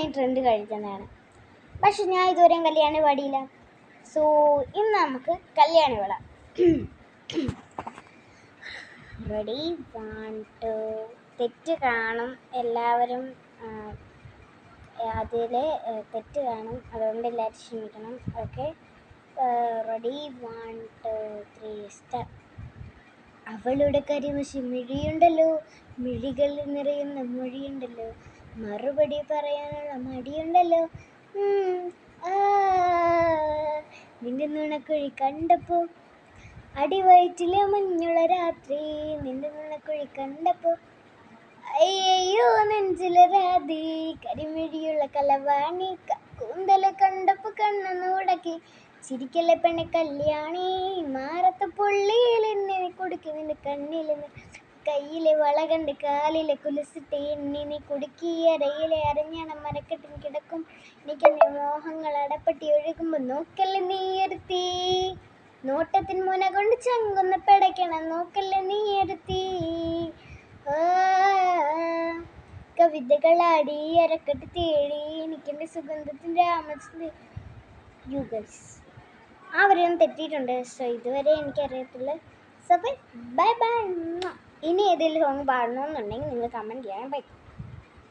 ഈ ട്രെൻഡ് കഴിക്കുന്നതാണ്. പക്ഷെ ഞാൻ ഇതുവരെയും കല്യാണി പാടിയില്ല. സോ ഇന്ന് നമുക്ക് കല്യാണി പാടാം. റെഡി, 1 2. തെറ്റ് കാണും, എല്ലാവരും അതിൽ തെറ്റ് കാണും, അതുകൊണ്ട് എല്ലാവരും ക്ഷമിക്കണം. Okay, ready, 1 2 3 start. അവളുടെ കരിമഷി മിഴിയുണ്ടല്ലോ, മിഴികളിൽ നിറയുന്ന മൊഴിയുണ്ടല്ലോ, മറുപടി പറയാനുള്ള മടിയുണ്ടല്ലോ. നിന്റെ നുണക്കുഴി കണ്ടപ്പോ, അടിവയറ്റിലെ മഞ്ഞുള്ള രാത്രി, നിന്റെ നുണക്കുഴി കണ്ടപ്പോ, അയ്യോ നെഞ്ചിലെ രാതി, കരിമിഴിയുള്ള കലവാണി, കൂന്തല കണ്ടപ്പോ കണ്ണൊന്നു ഉടക്കി, ചിരിക്കല്ലേ പെണ്ണെ കല്യാണി, മാറത്ത പുള്ളിയിൽ എന്നെ കൊടുക്കി, നിന്റെ കണ്ണിൽ കയ്യിലെ വള കണ്ട് കാലിലെ കുലസിട്ട് എണ്ണി നീ കുടുക്കി, അരയിലെ അരഞ്ഞണം മരക്കെട്ടിൻ കിടക്കും എനിക്കെന്നെ മോഹങ്ങൾ അടപ്പട്ടി ഒഴുകുമ്പോൾ നോക്കല്ലേ നീ എടുത്തി, നോട്ടത്തിൻ മുന കൊണ്ട് ചങ്കൊന്ന് പെടയ്ക്കണം, നോക്കല്ലേ നീ എടുത്തി. കവിതകളാടി അരക്കെട്ട് തേടി എനിക്കെൻ്റെ സുഗന്ധത്തിൻ്റെ രാമചന്ദ്ര യുഗൽസ്. അവരൊന്നും തെറ്റിയിട്ടുണ്ട്. സോ ഇതുവരെ എനിക്കറിയത്തില്ല. So bye bye. ഇനി ഏതെങ്കിലും സോങ് പാടണമെന്നുണ്ടെങ്കിൽ നിങ്ങൾ കമൻറ്റ് ചെയ്യാൻ. ബൈ.